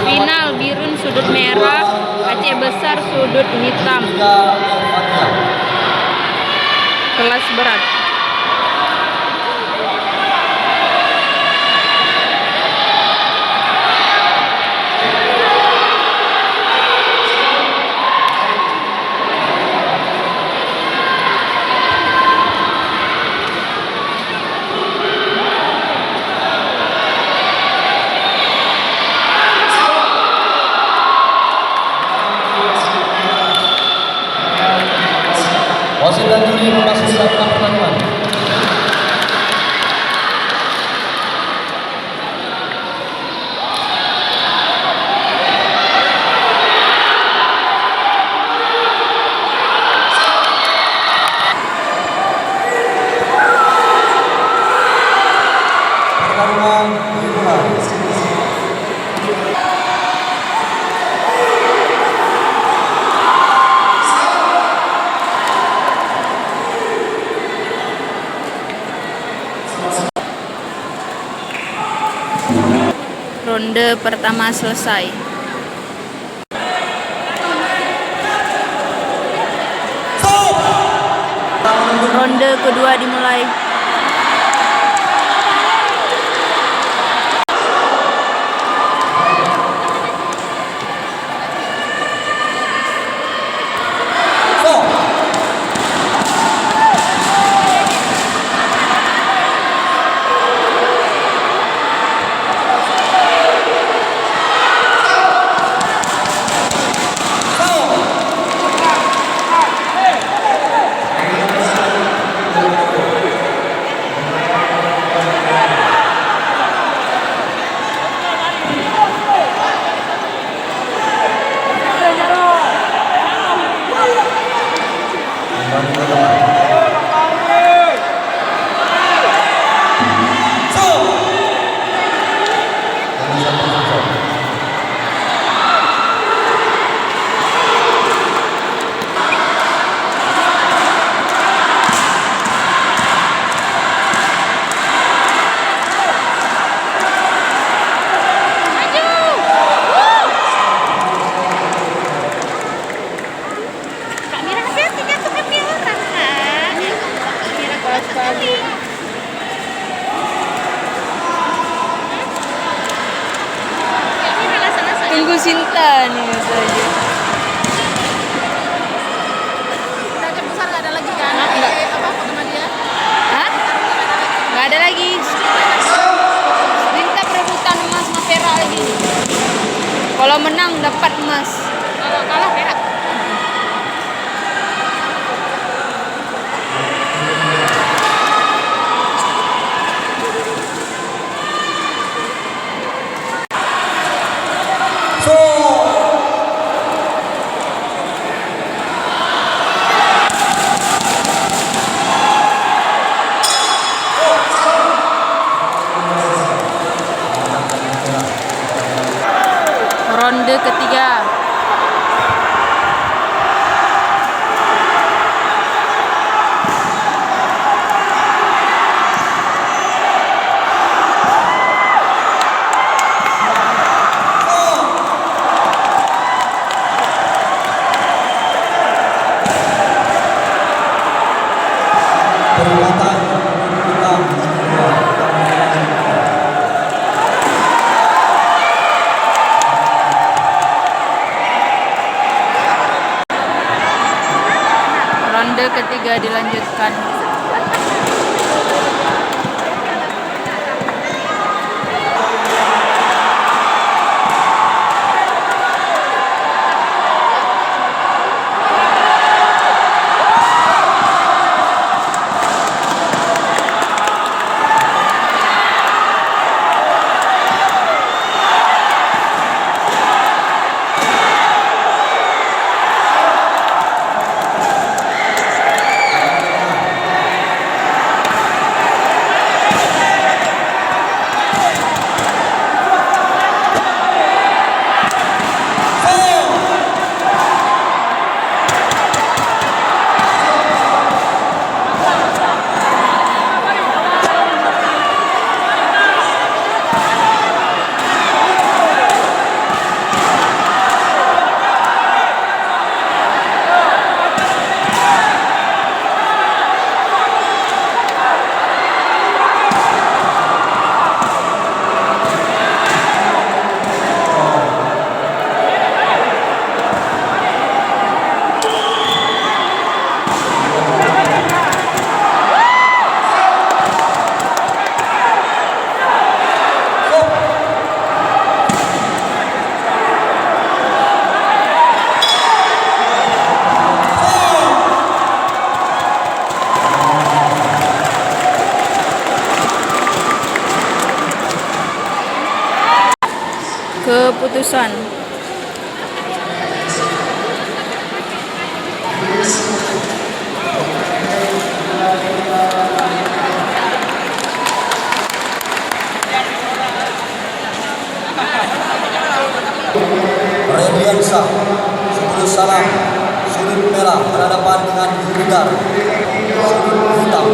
Final Birun sudut merah, Aceh Besar sudut hitam. Kelas berat. Wasit dan juri memasuki lapangan pertandingan. Pertarungan dimulai. Ronde pertama selesai. Ronde kedua dimulai. Tunggu Sinta nih saja. Aceh Besar nggak ada lagi kan? Enggak. Apa sama dia? Hah? Nggak ada lagi. Minta perebutan emas sama perak lagi. Kalau menang dapat emas. Kalau kalah perak. Ronde ketiga. Peringatan hitam. Ronde ketiga dilanjutkan. keputusan. Rediansyah, sudut salam, sudut merah berhadapan dengan Hidar, sudut hitam.